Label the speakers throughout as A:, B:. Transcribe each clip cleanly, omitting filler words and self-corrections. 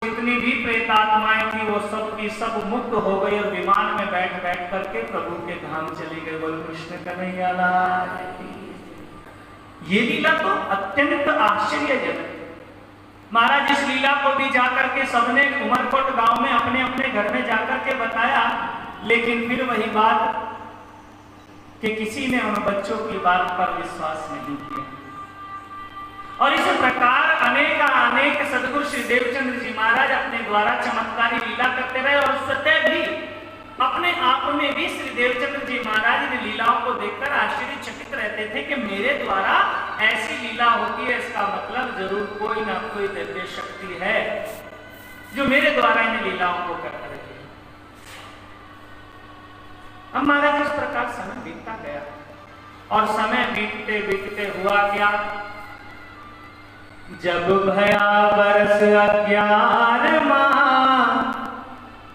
A: जितनी भी प्रेत आत्माएं थी वो सब की सब मुक्त हो गई और विमान में बैठ बैठ करके प्रभु के धाम चली गए। बोल कृष्ण कन्हैया लाल की। ये लीला तो अत्यंत आश्चर्यजनक। महाराज इस लीला को भी जाकर के सबने उमरकोट गांव में अपने अपने घर में जाकर के बताया, लेकिन फिर वही बात कि किसी ने उन बच्चों की बात पर विश्वास नहीं किया। और इस प्रकार अनेक सदगुरु श्री देवचंद्र जी महाराज अपने द्वारा चमत्कारी लीला करते रहे और स्वतः भी अपने आप में भी श्री देवचंद्र जी महाराज ने लीलाओं को देखकर आश्चर्यचकित रहते थे कि मेरे द्वारा ऐसी लीला होती है, इसका मतलब जरूर कोई ना कोई दिव्य शक्ति है जो मेरे द्वारा इन लीलाओं को कर रही है। अब महाराज इस प्रकार समय बीतता गया और समय बीतते बीतते हुआ क्या, जब भया बरस 11 माह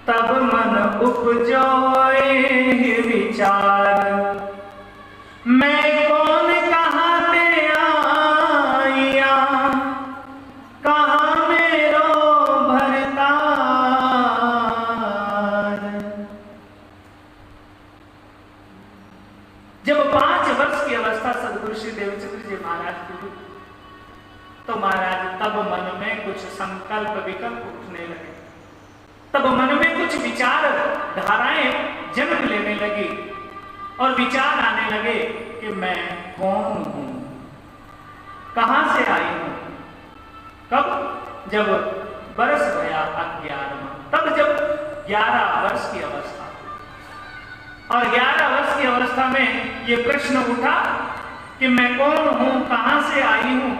A: तब मन उपजोए विचार, मैं कौन कहाँ ते आया, कहाँ मेरो भरतार। जब 5 वर्ष की अवस्था सदगुरु श्री देवचंद्र जी महाराज की, तो महाराज तब मन में कुछ संकल्प विकल्प उठने लगे, तब मन में कुछ विचार धाराएं जन्म लेने लगी और विचार आने लगे कि मैं कौन हूं, कहां से आई हूं। कब? जब बरस गया 11वां, तब जब 11 वर्ष की अवस्था, और 11 वर्ष की अवस्था में यह प्रश्न उठा कि मैं कौन हूं, कहां से आई हूं।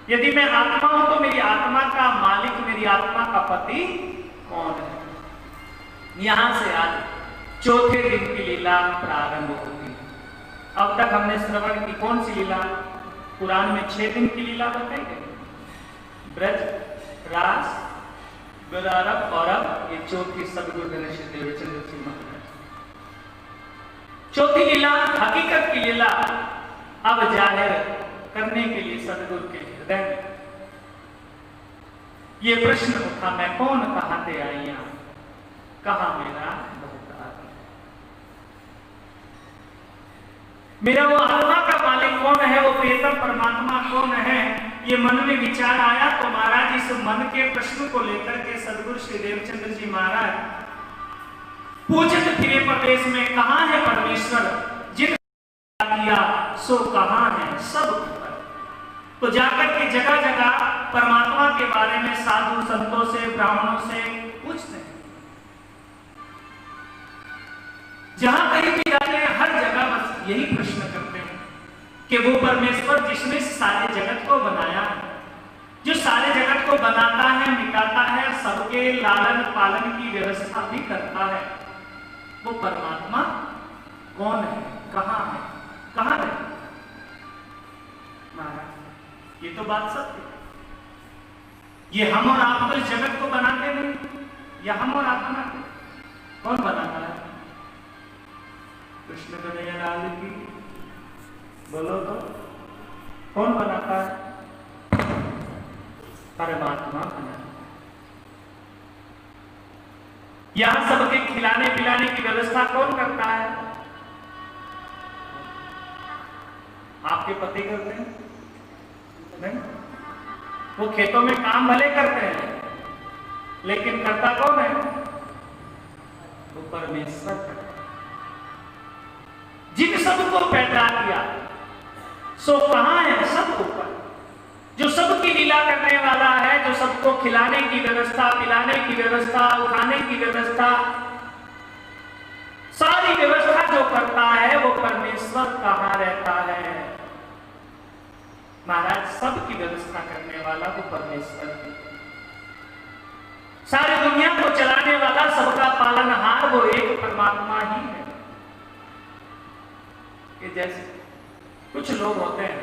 A: यदि मैं आत्मा हूं तो मेरी आत्मा का मालिक, मेरी आत्मा का पति कौन है। यहां से आज 4थे दिन की लीला प्रारंभ होती है। अब तक हमने श्रवण की कौन सी लीला? पुराण में 6 दिन की लीला बताई गई, ब्रज, रास, गौरव और अब ये 4थी सदगुरु गणेश देवचंद्र जी महाराज। 4थी लीला हकीकत की लीला अब जाहिर करने के लिए सदगुरु के हृदय में ये प्रश्न उठा, मैं कौन, कहां से आई, कहां मेरा भरतार, मेरा वो आत्मा का मालिक कौन है, वो प्रियतम परमात्मा कौन है। ये मन में विचार आया तो महाराज इस मन के प्रश्न को लेकर के सदगुरु श्री देवचंद्र जी महाराज पूछते फिरे प्रदेश में, कहां है परमेश्वर, जिन किया सो कहां है सब। तो जाकर के जगह जगह परमात्मा के बारे में साधु संतों से, ब्राह्मणों से पूछते हैं। जहां कहीं भी जाते हैं हर जगह बस यही प्रश्न करते हैं कि वो परमेश्वर जिसने सारे जगत को बनाया है, जो सारे जगत को बनाता है, मिटाता है, सबके लालन पालन की व्यवस्था भी करता है, वो परमात्मा कौन है, कहां है, कहां है। महाराज ये तो बात सत्य है। ये हम और आप तो इस जगत को बनाते नहीं, या हम और आप बनाते, कौन बनाता है? कृष्ण कन्हैया लाल की। बोलो तो कौन बनाता है? परमात्मा बनाता है। यहां सबके खिलाने पिलाने की व्यवस्था कौन करता है? आपके पति करते हैं? नहीं, वो खेतों में काम भले करते हैं, लेकिन करता कौन है? वो परमेश्वर करता है। जिन सबको पैदा किया सो कहां है? सब ऊपर, जो सबकी लीला करने वाला है, जो सबको खिलाने की व्यवस्था, पिलाने की व्यवस्था, उठाने की व्यवस्था, सारी व्यवस्था जो करता है वो परमेश्वर कहां रहता है? महाराज सबकी व्यवस्था करने वाला वो परमेश्वर है। सारी दुनिया को चलाने वाला, सबका पालनहार वो एक परमात्मा ही है। कि जैसे कुछ लोग होते हैं,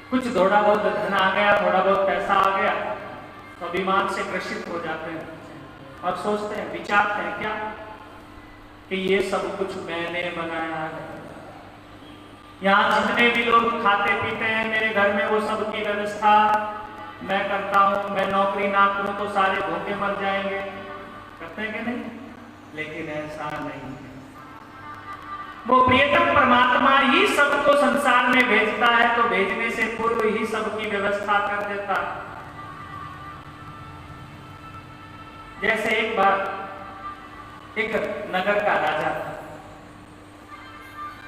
A: कुछ थोड़ा बहुत धन आ गया, थोड़ा बहुत पैसा आ गया तो अभिमान से ग्रसित हो जाते हैं और सोचते हैं, विचारते हैं क्या कि ये सब कुछ मैंने बनाया है। यहाँ जितने भी लोग खाते पीते हैं मेरे घर में, वो सब की व्यवस्था मैं करता हूं, मैं नौकरी ना करूं तो सारे भूखे मर जाएंगे, करते हैं कि नहीं? लेकिन ऐसा नहीं है। वो प्रियतम परमात्मा ही सबको संसार में भेजता है तो भेजने से पूर्व ही सबकी व्यवस्था कर देता है। जैसे एक बार एक नगर का राजा था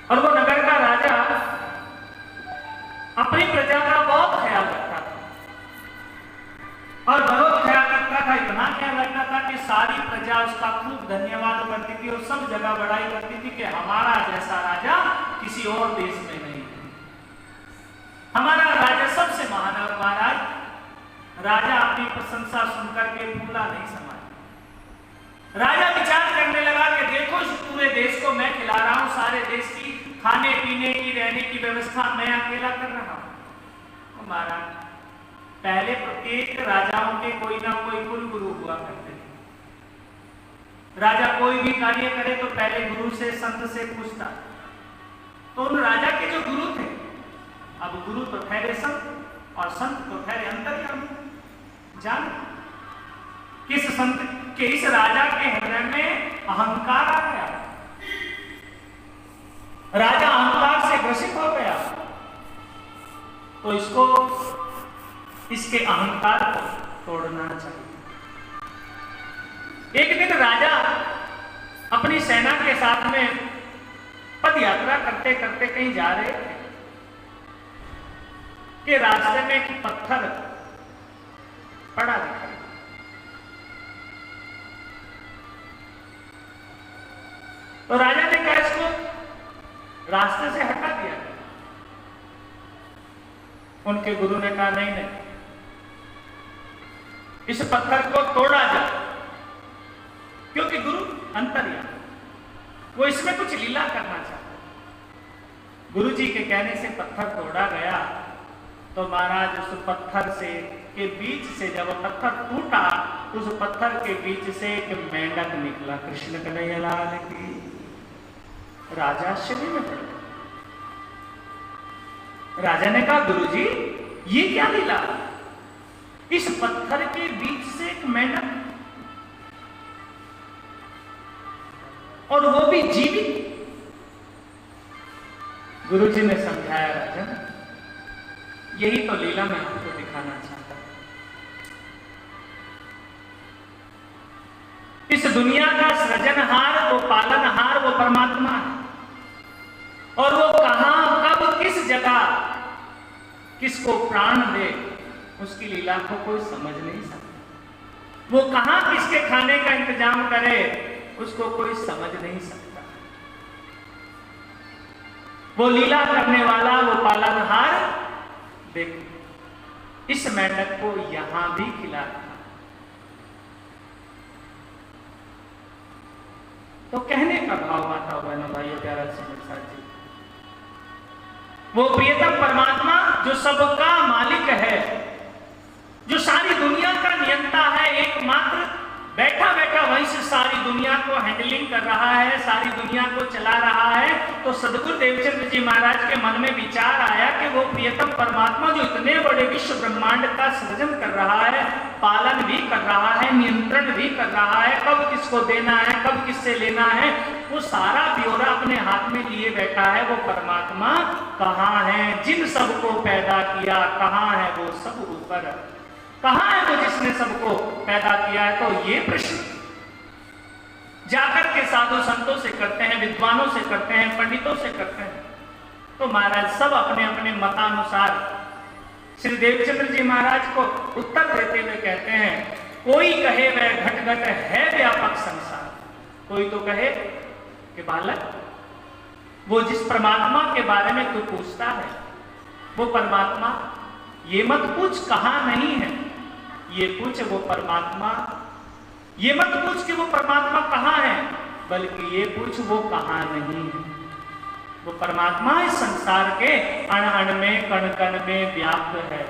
A: और वो नगर का राजा अपनी प्रजा का बहुत ख्याल रखता था और बहुत ख्याल रखता था, इतना ख्याल रखता था कि सारी प्रजा उसका खूब धन्यवाद करती थी और सब जगह बड़ाई करती थी कि हमारा जैसा राजा किसी और देश में नहीं है, हमारा राजा सबसे महान है। और महाराज राजा अपनी प्रशंसा सुनकर के फूला नहीं समाया। राजा विचार करने लगा कि देखो इस पूरे देश को मैं खिला रहा हूं, सारे देश की खाने पीने की रहने की व्यवस्था मैं अकेला कर रहा हूं। महाराज पहले प्रत्येक राजाओं के कोई ना कोई कुल गुरु हुआ करते थे। राजा कोई भी कार्य करे तो पहले गुरु से संत से पूछता। तो उन राजा के जो गुरु थे, अब गुरु तो ठहरे संत और संत तो ठहरे अंतर्यामी। जान किस संत के इस राजा के हृदय में अहंकार आ गया, राजा अहंकार से ग्रसित हो गया, तो इसको इसके अहंकार को तोड़ना चाहिए। एक दिन राजा अपनी सेना के साथ में पद यात्रा करते करते कहीं जा रहे थे कि रास्ते में एक पत्थर पड़ा दिखा। तो राजा ने कहा इसको रास्ते से हटा दिया। उनके गुरु ने कहा नहीं नहीं, इस पत्थर को तोड़ा जाए, क्योंकि गुरु अंतर्यामी, वो इसमें कुछ लीला करना चाहते। गुरु जी के कहने से पत्थर तोड़ा गया। तो महाराज उस पत्थर से के बीच से जब पत्थर टूटा, उस पत्थर के बीच से एक मेंढक निकला। कृष्ण कन्हैया लाल की। राजा आश्चर्य में पड़ गया। राजा ने कहा गुरुजी ये क्या लीला, इस पत्थर के बीच से एक मेंढक, और वो भी जीवित। गुरुजी ने समझाया राजन, यही तो लीला मैं आपको दिखाना चाहता हूं। इस दुनिया का सृजनहार, वो पालनहार, वो परमात्मा है, और वो कहां कब किस जगह किसको प्राण दे, उसकी लीला को कोई समझ नहीं सकता। वो कहां किसके खाने का इंतजाम करे, उसको कोई समझ नहीं सकता। वो लीला करने वाला, वो पालनहार, देखो इस मेंढक को यहां भी खिला। तो कहने का भाव माता बहनों भाइयों प्यारा समझ जी, वो प्रियतम परमात्मा जो सबका मालिक है, जो सारी दुनिया का नियंता है, एकमात्र बैठा बैठा वहीं से सारी दुनिया को हैंडलिंग कर रहा है, सारी दुनिया को चला रहा है। तो सदगुरु देवचंद्र जी महाराज के मन में विचार आया कि वो प्रियतम परमात्मा जो इतने बड़े विश्व ब्रह्मांड का सृजन कर रहा है, पालन भी कर रहा है, नियंत्रण भी कर रहा है, कब किसको देना है, कब किससे लेना है, वो सारा ब्यौरा अपने हाथ में लिए बैठा है। वो परमात्मा कहाँ है? जिन सबको पैदा किया कहाँ है? वो सब ऊपर। कहाँ है वो जिसने सबको पैदा किया है? तो ये प्रश्न जाकर के साधु संतों से करते हैं, विद्वानों से करते हैं, पंडितों से करते हैं। तो महाराज सब अपने अपने मतानुसार श्री देवचंद्र जी महाराज को उत्तर देते हुए कहते हैं, कोई कहे वह घट घट है व्यापक संसार, कोई तो कहे कि बालक वो जिस परमात्मा के बारे में तू पूछता है, वो परमात्मा, ये मत पूछ कहां नहीं है, ये पूछ वो परमात्मा, ये मत पूछ कि वो परमात्मा कहां है, बल्कि ये पूछ वो कहां नहीं है। वो परमात्मा इस संसार के अण अण में, कण कण में व्याप्त है।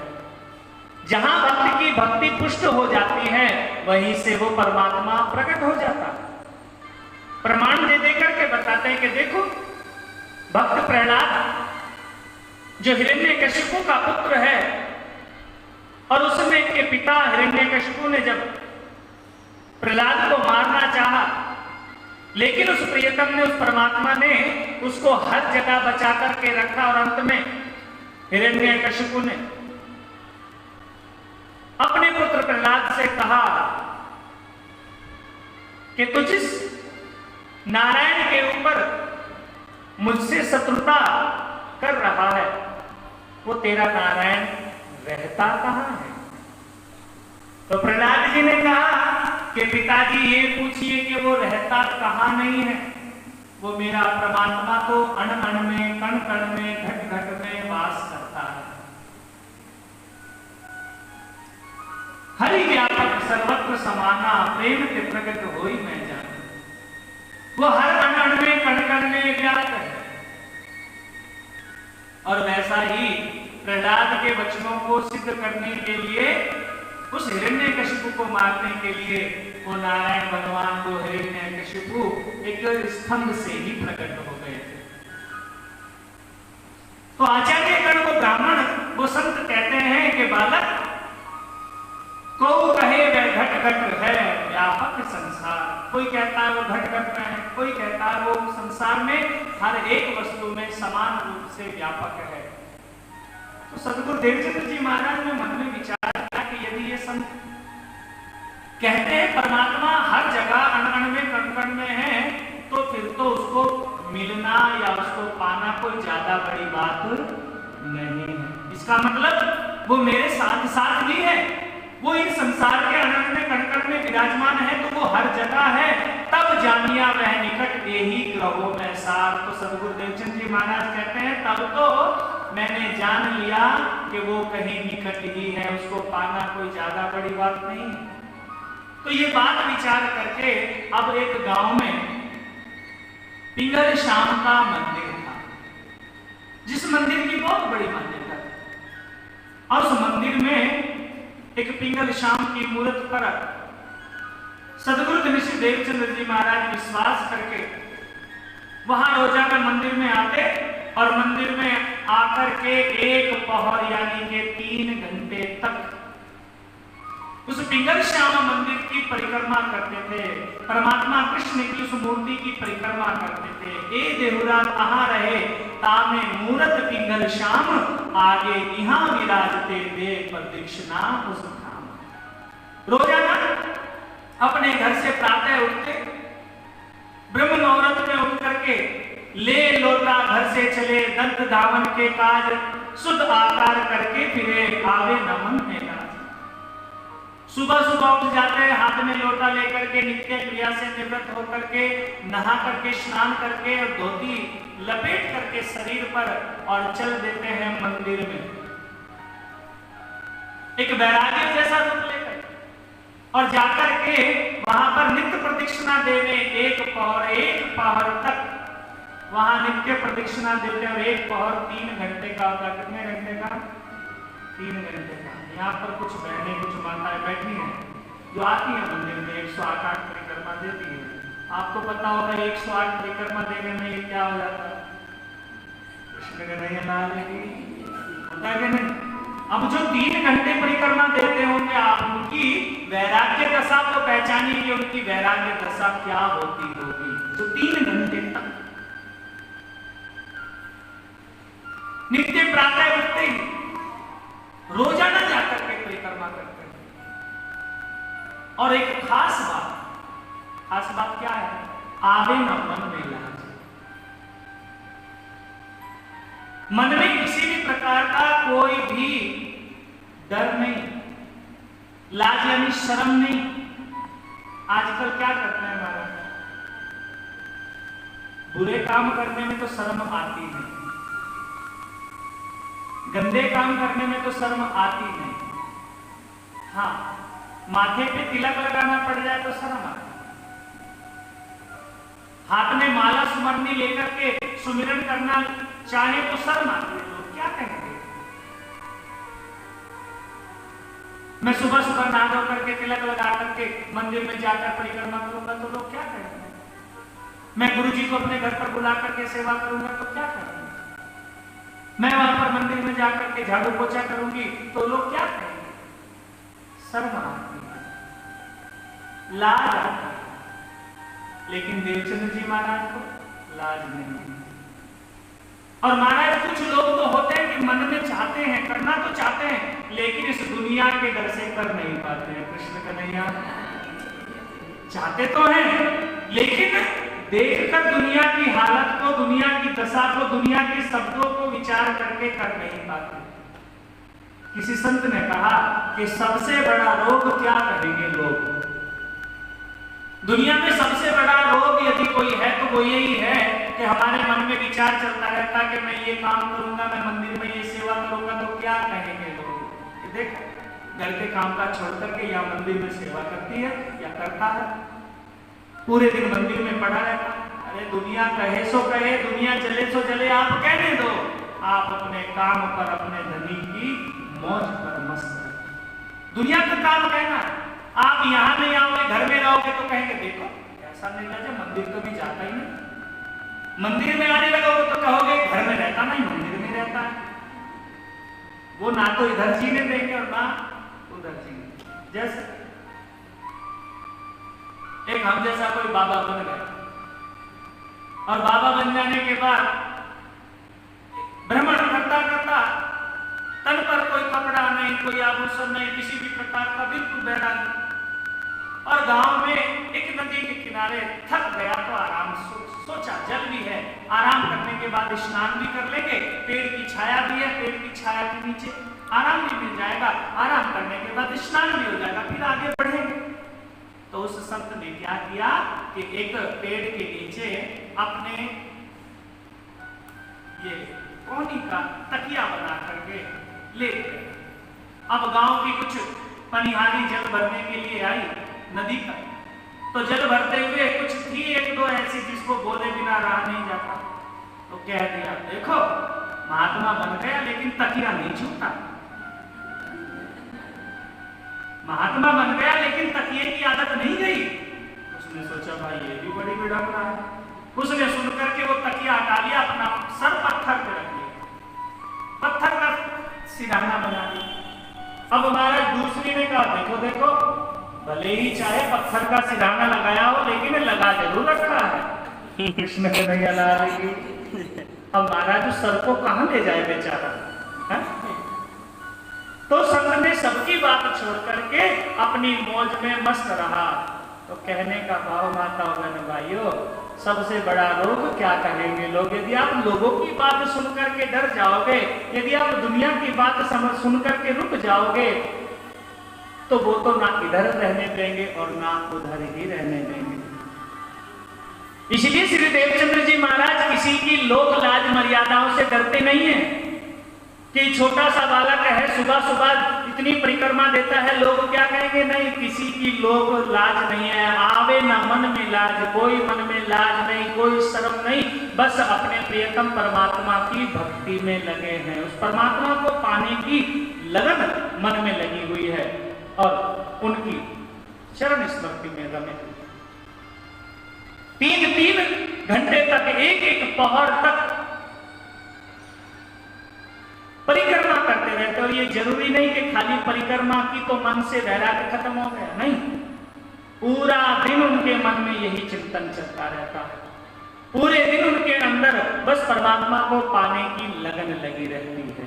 A: जहां भक्त की भक्ति पुष्ट हो जाती है, वहीं से वो परमात्मा प्रकट हो जाता है। प्रमाण दे देकर के बताते हैं कि देखो भक्त प्रहलाद जो हिरण्यकशिपु का पुत्र है, और उसमें के पिता हिरण्यकशिपु ने जब प्रहलाद को मारना चाहा, लेकिन उस प्रियतम ने, उस परमात्मा ने उसको हर जगह बचा करके रखा, और अंत में हिरण्यकशिपु ने अपने पुत्र प्रहलाद से कहा कि तू जिस नारायण के ऊपर मुझसे शत्रुता कर रहा है, वो तेरा नारायण रहता कहां है? तो प्रहलाद जी ने कहा कि पिताजी ये पूछिए कि वो रहता कहां नहीं है, वो मेरा परमात्मा तो अण अण में, कण कण में, घट घट में वास करता है। हरि व्यापक सर्वत्र समाना, प्रेम के प्रकट होई मैं जानू। वो हर अण अण में, कण कण में व्याप्त है। और वैसा ही प्रहलाद के वचनों को सिद्ध करने के लिए, उस हिरण्यकशिपु को मारने के लिए, वो नारायण भगवान को हिरण्यकशिपु एक स्तंभ से ही प्रकट हो गए थे। तो आचार्य गण को ब्राह्मण, वो संत कहते हैं कि बालक को कहे वह घट घट है व्यापक संसार। कोई कहता है वो घट घट में है, कोई कहता है वो संसार में हर एक वस्तु में समान रूप से व्यापक है। तो सदगुरु देवचंद्र जी महाराज ने मन में विचार किया कि यदि ये संत कहते हैं परमात्मा हर जगह अण अण में, कण कण में है, तो फिर तो उसको मिलना या उसको पाना कोई ज्यादा बड़ी बात नहीं है। इसका मतलब वो मेरे साथ साथ भी है, वो इन संसार के अण अण में, कण कण में विराजमान है, तो वो हर जगह है। तब जानिया वह निकट यही ग्रहों में सार। तो सदगुरु देवचंद जी महाराज कहते हैं तब तो मैंने जान लिया कि वो कहीं निकट ही है, उसको पाना कोई ज्यादा बड़ी बात नहीं है। तो ये बात विचार करके अब एक गांव में पिंगल श्याम का मंदिर था, जिस मंदिर की बहुत बड़ी मान्यता है। और उस मंदिर में एक पिंगल श्याम की मूर्त पर सदगुरु श्री देवचंद्र जी महाराज विश्वास करके वहां रोजाना मंदिर में आते, और मंदिर में आकर के एक पहर यानी के 3 घंटे तक उस पिंगल श्याम मंदिर की परिक्रमा करते थे। परमात्मा कृष्ण की उस मूर्ति की परिक्रमा करते थे। ए देहुरा कहां रहे तामे मूरत पिंगल श्याम, आगे यहाँ विराजते दे प्रदक्षिणा उस धाम। रोजाना अपने घर से प्रातः उठते, ब्रह्म मुहूर्त में उठ करके ले लोटा घर से चले, दंत धावन के काज शुद्ध आकार करके फिरे, आवे नमन में नाच। सुबह सुबह उठ जाते हैं, हाथ में लोटा लेकर के नित्य क्रिया से निवृत्त होकर के नहा करके, स्नान करके और धोती लपेट करके शरीर पर, और चल देते हैं मंदिर में एक वैराग्य जैसा रूप लेकर, और जाकर के वहां पर नित्य प्रदक्षिणा देने, एक पहर तक वहां नित्य प्रदक्षिणा देते। और एक पहर 3 घंटे का होता। कितने घंटे का? 3 घंटे का। यहाँ पर कुछ बहनें, कुछ माताएं बैठी हैं जो आती है मंदिर में 108 परिक्रमा देती है। आपको पता होगा 108 परिक्रमा देने में ये क्या हो जाता है? कृष्ण का नहीं ना लेगी होता है कि नहीं? अब जो 3 घंटे परिक्रमा देते होंगे, आप उनकी वैराग्य दशा को पहचानिए, उनकी वैराग्य दशा क्या होती होगी जो 3 घंटे तक नित्य प्रातः उठते ही रोजाना जाकर के परिक्रमा करते हैं। और एक खास बात क्या है? आवे न मन में लाज। मन में किसी भी प्रकार का कोई भी डर नहीं, लाज यानी शर्म नहीं। आजकल क्या करते हैं महाराज? बुरे काम करने में तो शर्म आती नहीं, गंदे काम करने में तो शर्म आती नहीं। हाँ, माथे पे तिलक लगाना पड़ जाए तो शर्म आती, हाथ में माला सुमरनी लेकर के सुमिरन करना चाहे तो शर्म आती है। लोग क्या कहेंगे? मैं सुबह सुबह नहा धो करके तिलक लगा करके मंदिर में जाकर परिक्रमा करूंगा तो लोग क्या कहेंगे? मैं गुरु जी को अपने घर पर बुला करके सेवा करूंगा तो क्या कहेंगे? मैं वहां पर मंदिर में जाकर के झाड़ू पोछा करूंगी तो लोग क्या कहेंगे? शर्म आती है, लाज आती है, लेकिन देवचंद्र जी महाराज को लाज नहीं। और महाराज कुछ लोग तो होते हैं कि मन में चाहते हैं, करना तो चाहते हैं, लेकिन इस दुनिया के डर से कर नहीं पाते हैं। कृष्ण कन्हैया चाहते तो हैं, लेकिन देखकर दुनिया की हालत को, दुनिया की दशा को, दुनिया के शब्दों को विचार करके कर नहीं पाते। किसी संत ने कहा कि सबसे बड़ा रोग क्या कहेंगे लोग, दुनिया में सबसे बड़ा रोग यदि कोई है तो वो यही है कि हमारे मन में विचार चलता रहता कि मैं ये काम करूंगा, मैं मंदिर में ये सेवा करूंगा, तो क्या कहेंगे लोग। देख, घर के काम का छोड़ करके या मंदिर में सेवा करती है या करता है, पूरे दिन मंदिर में पड़ा रहता। अरे दुनिया कहे सो कहे, दुनिया चले सो चले, आप कहने दो। आप अपने काम पर, अपने धनी की मौज पर मस्त रहो। दुनिया का काम कहना है। आप यहां नहीं आओगे, घर में रहोगे तो कहेंगे देखो ऐसा नहीं लगे, मंदिर कभी जाता ही नहीं। मंदिर में आने लगोगे तो कहोगे घर में रहता नहीं, मंदिर में रहता है। वो ना तो इधर जीने देंगे और ना उधर जीने। जैसे एक हम जैसा कोई बाबा बन गया, और बाबा बन जाने के बाद भ्रमण करता करता तन पर कोई कपड़ा नहीं, कोई आभूषण नहीं, किसी भी प्रकार का, बिल्कुल बैठा नहीं, और गांव में एक नदी के किनारे थक गया तो आराम सोचा जल भी है, आराम करने के बाद स्नान भी कर लेंगे, पेड़ की छाया भी है, पेड़ की छाया के नीचे आराम भी मिल जाएगा, आराम करने के बाद स्नान भी हो जाएगा, फिर आगे बढ़ेंगे। तो उस संत ने क्या किया कि एक पेड़ के नीचे अपने ये कोनी का तकिया बना करके ले गए। अब गांव की कुछ पनिहारी जल भरने के लिए आई नदी का, तो जल भरते हुए कुछ थी एक दो ऐसी जिसको बोले बिना रहा नहीं जाता, तो कह दिया देखो महात्मा बन गया लेकिन तकिया नहीं छूटा, महात्मा बन गया लेकिन तकिए की आदत नहीं गई। उसने सोचा भाई ये भी बड़ी विडंबना है। उसने सुनकर के वो तकिया हटा लिया, अपना सर पत्थर पे रख लिया, पत्थर का सिरहाना बना लिया। अब हमारा दूसरी ने कहा देखो देखो, भले ही चाहे पत्थर का सिरहाना लगाया हो लेकिन लगा जरूर रखा है। कृष्ण कन्हैया लाल की। अब महाराज सर को कहां ले जाए बेचारा है? तो संत ने सबकी बात छोड़ करके अपनी मौज में मस्त रहा। तो कहने का भाव माता बहन भाइयों, सबसे बड़ा रोग क्या कहेंगे लोग। यदि आप लोगों की बात सुन करके डर जाओगे, यदि आप दुनिया की बात सुन करके रुक जाओगे, तो वो तो ना इधर रहने देंगे और ना उधर ही रहने देंगे। इसलिए श्री देवचंद्र जी महाराज किसी की लोक लाज मर्यादाओं से डरते नहीं है कि छोटा सा बालक है, सुबह सुबह इतनी परिक्रमा देता है, लोग क्या कहेंगे। नहीं, किसी की लोग लाज नहीं है। आवे ना मन में लाज, कोई मन में लाज नहीं, कोई शर्म नहीं, बस अपने प्रियतम परमात्मा की भक्ति में लगे हैं। उस परमात्मा को पाने की लगन मन में लगी हुई है और उनकी चरण स्मृति में रमे। 3-3 घंटे तक, एक पहर तक परिक्रमा करते रहते हो। ये जरूरी नहीं कि खाली परिक्रमा की तो मन से वैराग्य खत्म हो गया, नहीं, पूरा दिन उनके मन में यही चिंतन चलता रहता है। पूरे दिन उनके अंदर बस परमात्मा को पाने की लगन लगी रहती है,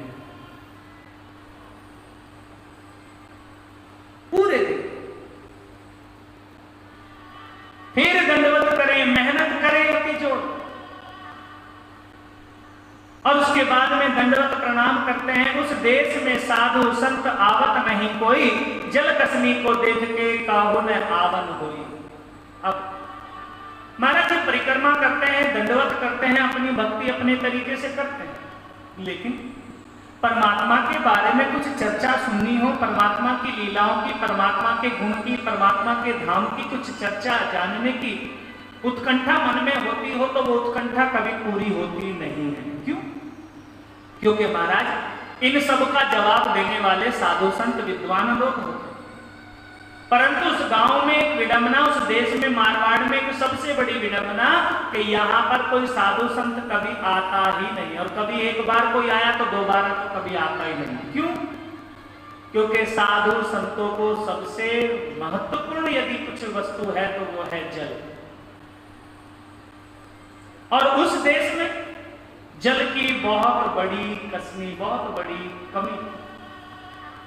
A: पूरे दिन। फिर दंडवत करें, मेहनत करें अति जोड़, और उसके बाद में दंडवत प्रणाम करते हैं। उस देश में साधु संत आवत नहीं कोई, जल कसनी को देख के काहू ने आवन हुई। अब महाराज जब परिक्रमा करते हैं, दंडवत करते हैं, अपनी भक्ति अपने तरीके से करते हैं, लेकिन परमात्मा के बारे में कुछ चर्चा सुननी हो, परमात्मा की लीलाओं की, परमात्मा के गुण की, परमात्मा के धाम की कुछ चर्चा जानने की उत्कंठा मन में होती हो, तो वो उत्कंठा कभी पूरी होती नहीं है। क्यों? क्योंकि महाराज इन सब का जवाब देने वाले साधु संत विद्वान लोग होते, परंतु उस गांव में एक विडंबना, उस देश में मारवाड़ में एक सबसे बड़ी विडंबना कि यहाँ पर कोई साधु संत कभी आता ही नहीं, और कभी एक बार कोई आया तो दोबारा तो कभी आता ही नहीं। क्यों? क्योंकि साधु संतों को सबसे महत्वपूर्ण यदि कुछ वस्तु है तो वो है जल। और उस देश में जल की बहुत बड़ी कसनी, बहुत बड़ी कमी,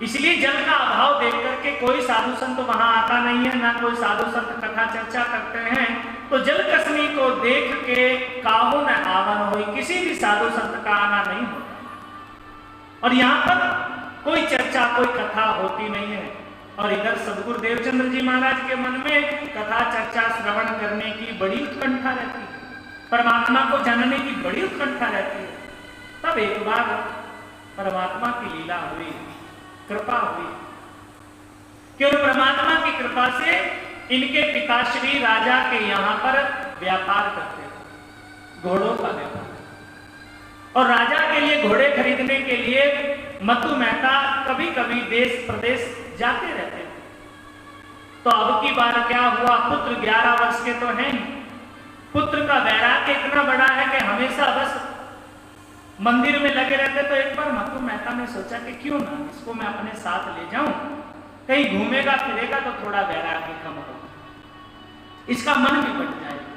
A: इसलिए जल का अभाव देख करके कोई साधु संत वहां आता नहीं है, ना कोई साधु संत कथा चर्चा करते हैं। तो जल कसनी को देख के काहू न आवन हुई, किसी भी साधु संत का आना नहीं होता और यहाँ पर कोई चर्चा, कोई कथा होती नहीं है। और इधर सदगुरु देवचंद्र जी महाराज के मन में कथा चर्चा श्रवण करने की बड़ी उत्कंठा रहती है, परमात्मा को जानने की बड़ी उत्कंठा रहती है। तब एक बार परमात्मा की लीला हुई, कृपा हुई कि उन परमात्मा की कृपा से इनके पिताश्री राजा के यहाँ पर व्यापार करते थे, घोड़ों का व्यापार। और राजा के लिए घोड़े खरीदने के लिए मतु मेहता कभी कभी देश प्रदेश जाते रहते थे। तो अब की बार क्या हुआ, पुत्र 11 वर्ष के तो हैं, पुत्र का वैराग्य इतना बड़ा है कि हमेशा बस मंदिर में लगे रहते। तो एक बार मतु मेहता ने सोचा कि क्यों ना इसको मैं अपने साथ ले जाऊं, कहीं घूमेगा फिरेगा तो थोड़ा वैराग्य कम होगा, इसका मन भी बढ़ जाएगा।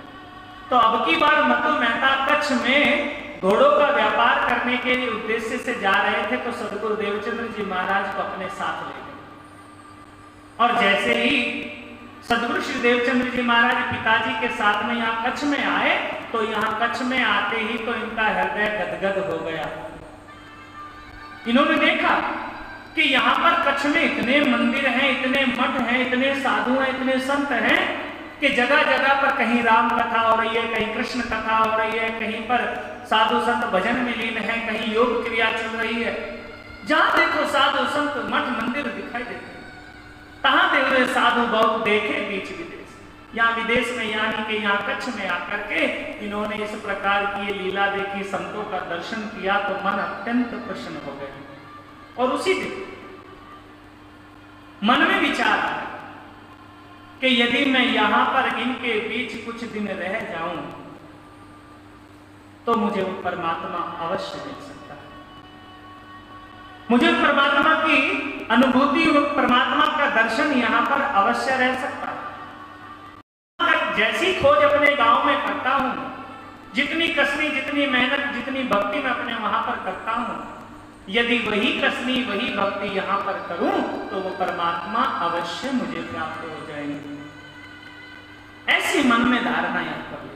A: तो अब की बार मतु मेहता कच्छ में घोड़ों का व्यापार करने के उद्देश्य से जा रहे थे। तो सदगुरु देवचंद्र जी महाराज को अपने साथ ले गए। और जैसे ही सदगुरु श्री देवचंद्र जी महाराज पिताजी के साथ में यहाँ कच्छ में आए, तो यहाँ कच्छ में आते ही तो इनका हृदय गदगद हो गया। इन्होंने देखा कि यहाँ पर कच्छ में इतने मंदिर हैं, इतने मठ हैं, इतने साधु हैं, इतने संत हैं कि जगह जगह पर कहीं राम कथा हो रही है, कहीं कृष्ण कथा हो रही है, कहीं पर साधु संत भजन में लीन है, कहीं योग क्रिया चल रही है। जहां देखो साधु संत मठ मंदिर दिखाई देते हैं। कहां देव साधु बहुत देखे बीच विदेश, यहाँ विदेश में यानी कि यहाँ कच्छ में आकर के इन्होंने इस प्रकार की लीला देखी, संतों का दर्शन किया तो मन अत्यंत प्रसन्न हो गया। और उसी दिन मन में विचार आया कि यदि मैं यहां पर इनके बीच कुछ दिन रह जाऊं तो मुझे वो परमात्मा अवश्य मिल सकता है, मुझे परमात्मा की अनुभूति, परमात्मा का दर्शन यहां पर अवश्य रह सकता है। जैसी खोज अपने गांव में करता हूं, जितनी कसनी, जितनी मेहनत, जितनी भक्ति मैं अपने वहां पर करता हूं, यदि वही कसनी, वही भक्ति यहां पर करूं तो वो परमात्मा अवश्य मुझे प्राप्त हो जाएंगे। ऐसी मन में धारणा याद कर ली।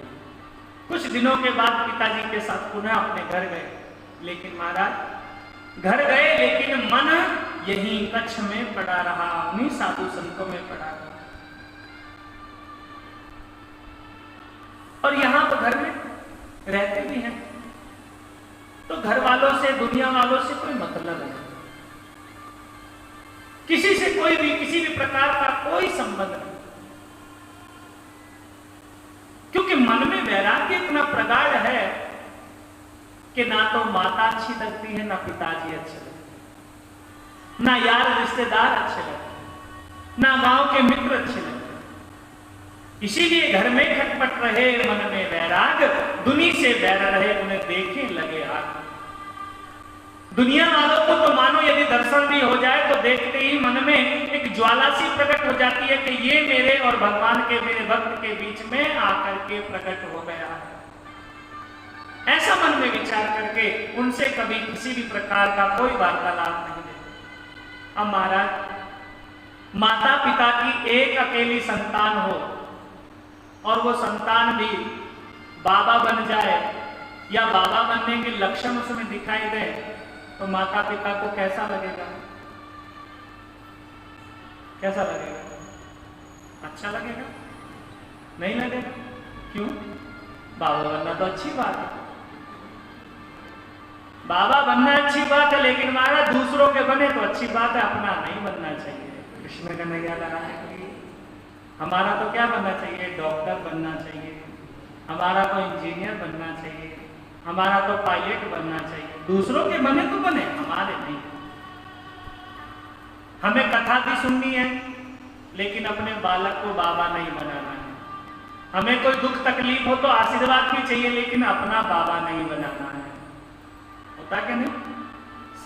A: कुछ दिनों के बाद पिताजी के साथ पुनः अपने घर गए, लेकिन महाराज घर गए लेकिन मन यहीं कच्छ में पड़ा रहा, उन्हीं साधु संतों में पड़ा रहा। और यहां तो घर में रहते भी हैं तो घर वालों से, दुनिया वालों से कोई मतलब नहीं, किसी से कोई भी किसी भी प्रकार का कोई संबंध नहीं, क्योंकि मन में वैराग्य इतना प्रगाढ़ है कि ना तो माता अच्छी लगती है, ना पिताजी अच्छे लगते, ना यार रिश्तेदार अच्छे लगते, ना गांव के मित्र अच्छे लगते। इसीलिए घर में खटपट रहे, मन में वैराग, दुनिया से बैर रहे, उन्हें देखे लगे आग। दुनिया वालों को तो मानो यदि दर्शन भी हो जाए तो देखते ही मन में एक ज्वाला सी प्रकट हो जाती है कि ये मेरे और भगवान के, मेरे भक्त के बीच में आकर के प्रकट हो गया है। ऐसा मन में विचार करके उनसे कभी किसी भी प्रकार का कोई वार्तालाप नहीं देते। अब महाराज माता पिता की एक अकेली संतान हो और वो संतान भी बाबा बन जाए या बाबा बनने के लक्षण उसमें दिखाई दे तो माता पिता को कैसा लगेगा? कैसा लगेगा? अच्छा लगेगा? नहीं लगेगा? क्यों? बाबा बनना तो अच्छी बात है, बाबा बनना अच्छी बात है, लेकिन महाराज दूसरों के बने तो अच्छी बात है, अपना नहीं बनना चाहिए। कृष्ण का नैया लगाने के लिए हमारा तो क्या बनना चाहिए? डॉक्टर बनना चाहिए, हमारा तो इंजीनियर बनना चाहिए, हमारा तो पायलट बनना चाहिए। दूसरों के बने तो बने, हमारे नहीं। हमें कथा भी सुननी है लेकिन अपने बालक को बाबा नहीं बनाना है। हमें कोई दुख तकलीफ हो तो आशीर्वाद भी चाहिए लेकिन अपना बाबा नहीं बनाना है। होता क्या नहीं?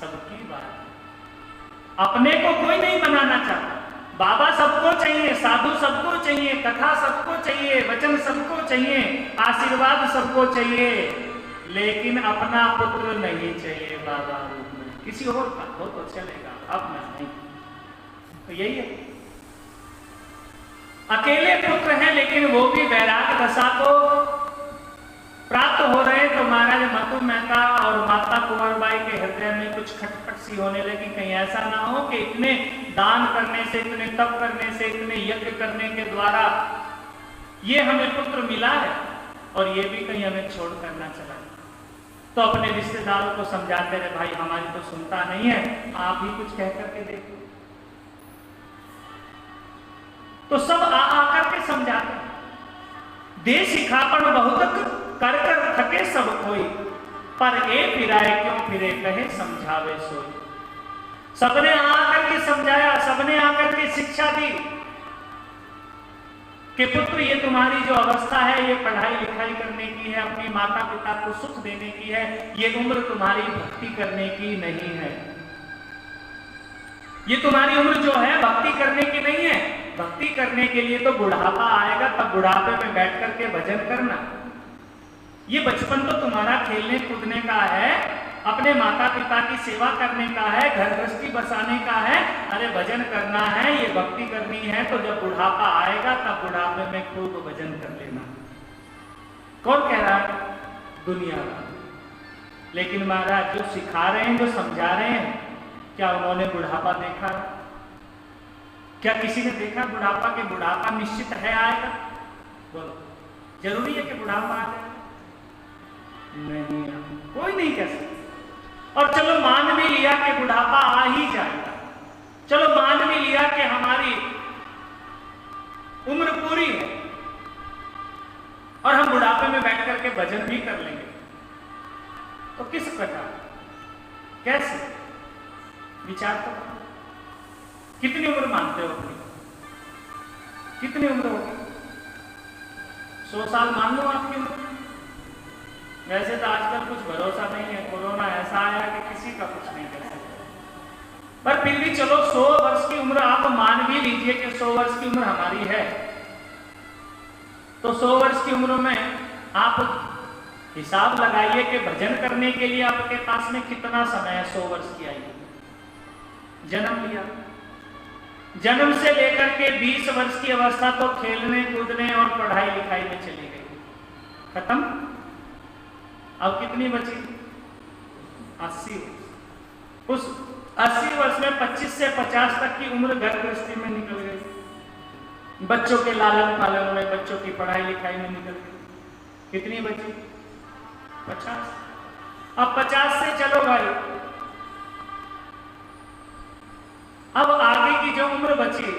A: सबकी बात। अपने को कोई नहीं बनाना चाहता। बाबा सबको चाहिए, साधु सबको चाहिए, कथा सबको चाहिए, वचन सबको चाहिए, आशीर्वाद सबको चाहिए, लेकिन अपना पुत्र नहीं चाहिए बाबा रूप में। किसी और का हो तो चलेगा, अपना नहीं। तो यही है, अकेले पुत्र हैं लेकिन वो भी वैराग दशा को प्राप्त हो रहे। तो महाराज मधु मेहता और माता कुंवरबाई के हृदय में कुछ खटपट सी होने लगी, कहीं ऐसा ना हो कि इतने दान करने से, इतने तप करने से, इतने यज्ञ करने के द्वारा ये हमें पुत्र मिला है और ये भी कहीं हमें छोड़ कर ना चला। तो अपने रिश्तेदारों को समझाते रहे, भाई हमारी तो सुनता नहीं है, आप ही कुछ कह करके देखो। तो सब आ करके समझाते, देश सिखापन बहुत कर कर थके सब कोई, पर ए फिराए क्यों फिरे कहे समझावे सोई। सबने आकर के समझाया, सबने आकर के शिक्षा दी कि पुत्र ये तुम्हारी जो अवस्था है ये पढ़ाई लिखाई करने की है, अपनी माता पिता को सुख देने की है, ये उम्र तुम्हारी भक्ति करने की नहीं है। ये तुम्हारी उम्र जो है भक्ति करने की नहीं है। भक्ति करने के लिए तो बुढ़ापा आएगा, तब बुढ़ापे में बैठ करके भजन करना। ये बचपन तो तुम्हारा खेलने कूदने का है, अपने माता पिता की सेवा करने का है, घर गृहस्थी बसाने का है, अरे भजन करना है, ये भक्ति करनी है। तो जब बुढ़ापा आएगा तब बुढ़ापे में खूब भजन कर लेना। कौन कह रहा है? दुनिया का। लेकिन महाराज जो सिखा रहे हैं, जो समझा रहे हैं, क्या उन्होंने बुढ़ापा देखा? क्या किसी ने देखा बुढ़ापा? के बुढ़ापा निश्चित है आएगा? बोलो, जरूरी है कि बुढ़ापा आ जाए? नहीं, कोई नहीं कह सकता। और चलो मान भी लिया कि बुढ़ापा आ ही जाएगा, चलो मान भी लिया कि हमारी उम्र पूरी है और हम बुढ़ापे में बैठ करके भजन भी कर लेंगे, तो किस प्रकार, कैसे? विचार करो। कितनी उम्र मानते हो अपनी? कितनी उम्र होगी? 100 साल मान लो आपकी उम्र। वैसे तो आजकल कुछ भरोसा नहीं है, कोरोना ऐसा आया कि किसी का कुछ नहीं कर सकते, पर फिर भी चलो 100 वर्ष की उम्र आप मान भी लीजिए कि 100 वर्ष की उम्र हमारी है। तो 100 वर्ष की उम्र में आप हिसाब लगाइए कि भजन करने के लिए आपके पास में कितना समय है। 100 वर्ष की आयु, जन्म लिया, जन्म से लेकर के 20 वर्ष की अवस्था तो खेलने कूदने और पढ़ाई लिखाई में चली गई, खत्म। अब कितनी बची? 80 वर्ष। उस 80 वर्ष में 25 से 50 तक की उम्र घर गृहस्थी में निकल गई, बच्चों के लालन पालन में, बच्चों की पढ़ाई लिखाई में निकल गई। कितनी बची? 50। अब 50 से चलो भाई, अब आगे की जो उम्र बची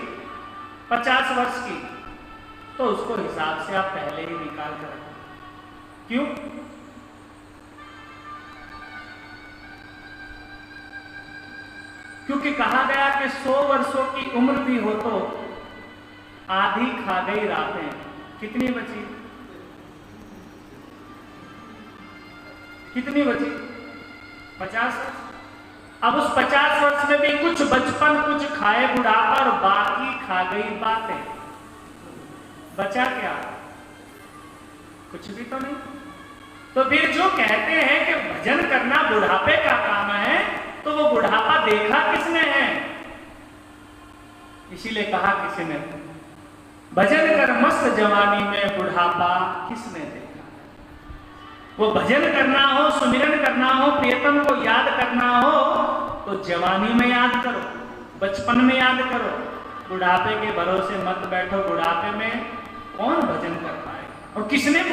A: 50 वर्ष की, तो उसको हिसाब से आप पहले ही निकाल कर रखें। क्यों? क्योंकि कहा गया कि 100 वर्षों की उम्र भी हो तो आधी खा गई रातें। कितनी बची? कितनी बची? 50। अब उस 50 वर्ष में भी कुछ बचपन, कुछ खाए बुढ़ापा और बाकी खा गई बातें। बचा क्या? कुछ भी तो नहीं। तो फिर जो कहते हैं कि भजन करना बुढ़ापे का काम है, तो वो बुढ़ापा देखा किसने है? इसीलिए कहा किसी ने, भजन कर मस्त जवानी में बुढ़ापा किसने देखा। वो भजन करना हो, सुमिरन करना हो, प्रियतम को याद करना हो, तो जवानी में याद करो, बचपन में याद करो। बुढ़ापे के भरोसे मत बैठो। बुढ़ापे में कौन भजन कर पाए? और किसने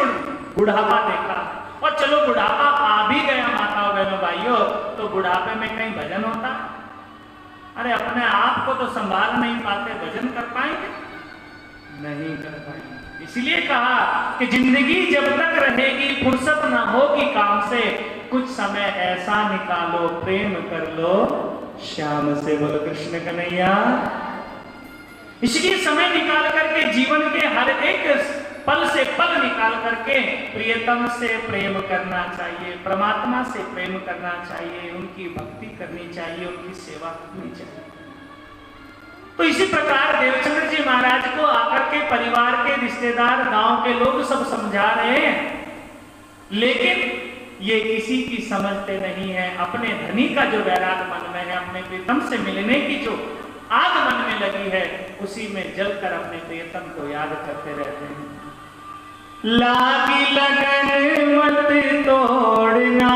A: बुढ़ापा देखा? और चलो बुढ़ापा आ भी गया माताओं बहनों भाइयों, तो बुढ़ापे में कहीं भजन होता? अरे अपने आप को तो संभाल नहीं पाते, भजन कर पाएंगे? नहीं कर पाएंगे। इसलिए कहा कि जिंदगी जब तक रहेगी फुर्सत ना होगी काम से, कुछ समय ऐसा निकालो प्रेम कर लो श्याम से। बोलो कृष्ण कन्हैया। इसलिए समय निकाल करके जीवन के हर एक पल से पल निकाल करके प्रियतम से प्रेम करना चाहिए, परमात्मा से प्रेम करना चाहिए, उनकी भक्ति करनी चाहिए, उनकी सेवा करनी चाहिए। तो इसी प्रकार देवचंद्र जी महाराज को आकर के परिवार के रिश्तेदार, गांव के लोग सब समझा रहे हैं, लेकिन ये किसी की समझते नहीं है। अपने धनी का जो वैराग मन में है, अपने प्रीतम से मिलने की जो आग मन में लगी है, उसी में जलकर अपने प्रीतम को याद करते रहते हैं। लागी लगन मत तोड़ना,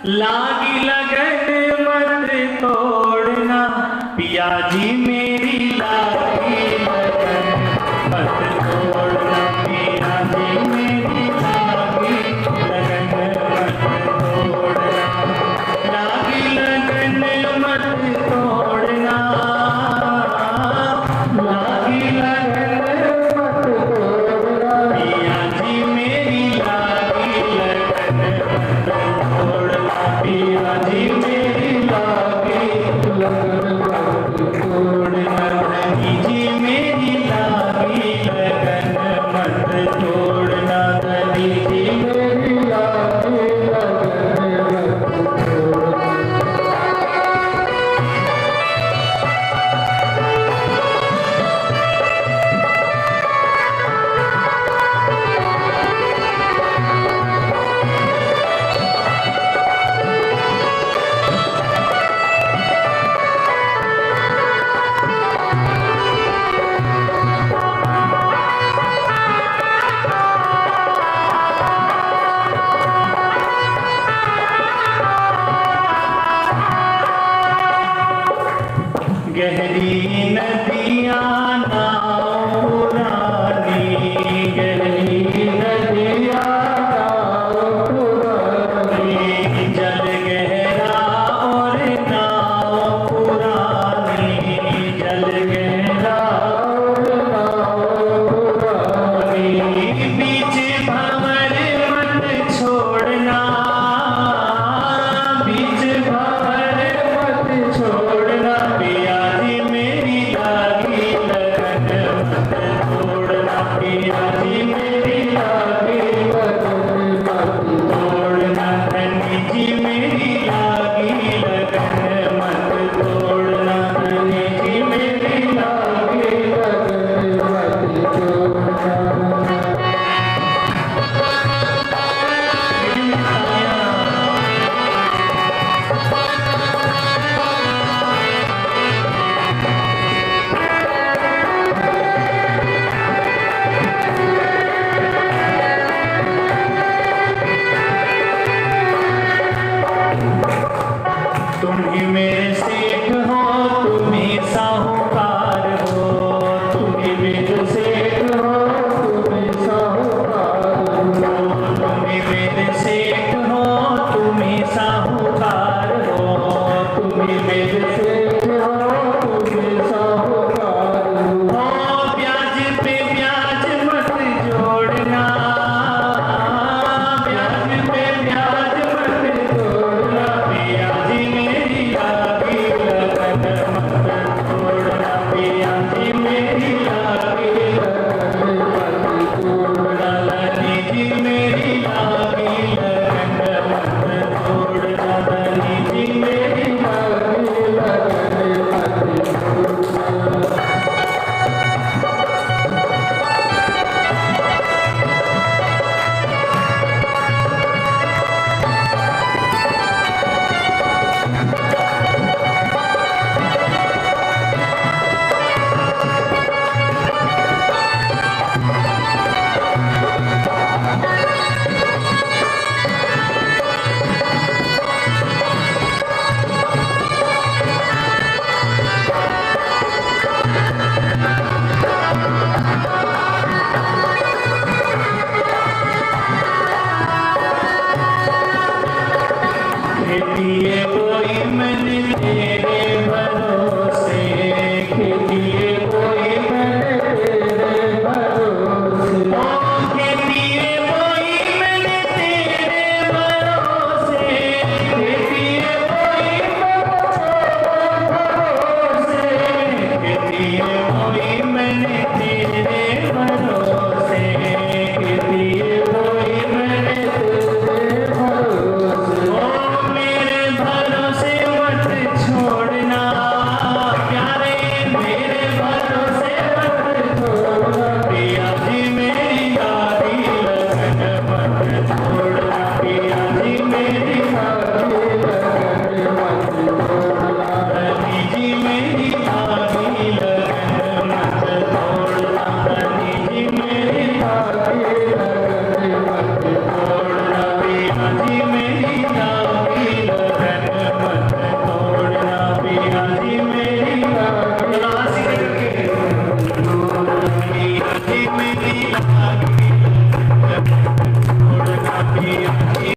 A: लागी लगन मत तोड़ना, पिया जी मेरी लागी लगन मत तोड़ना, पिया जी मेरी लागी लगन मत तोड़ना, लागी लगन मत तोड़ना, लागी लगन मत तोड़ना, पिया जी मेरी लागी लगन मत तोड़ना, पिया जी मेरी लागी लगन मत तोड़ना, धनी जी मेरी लागी लगन मत तोड़ना, धनी जी मेरी लागी लगन मत तोड़ना। गहरी नदियाँ नाव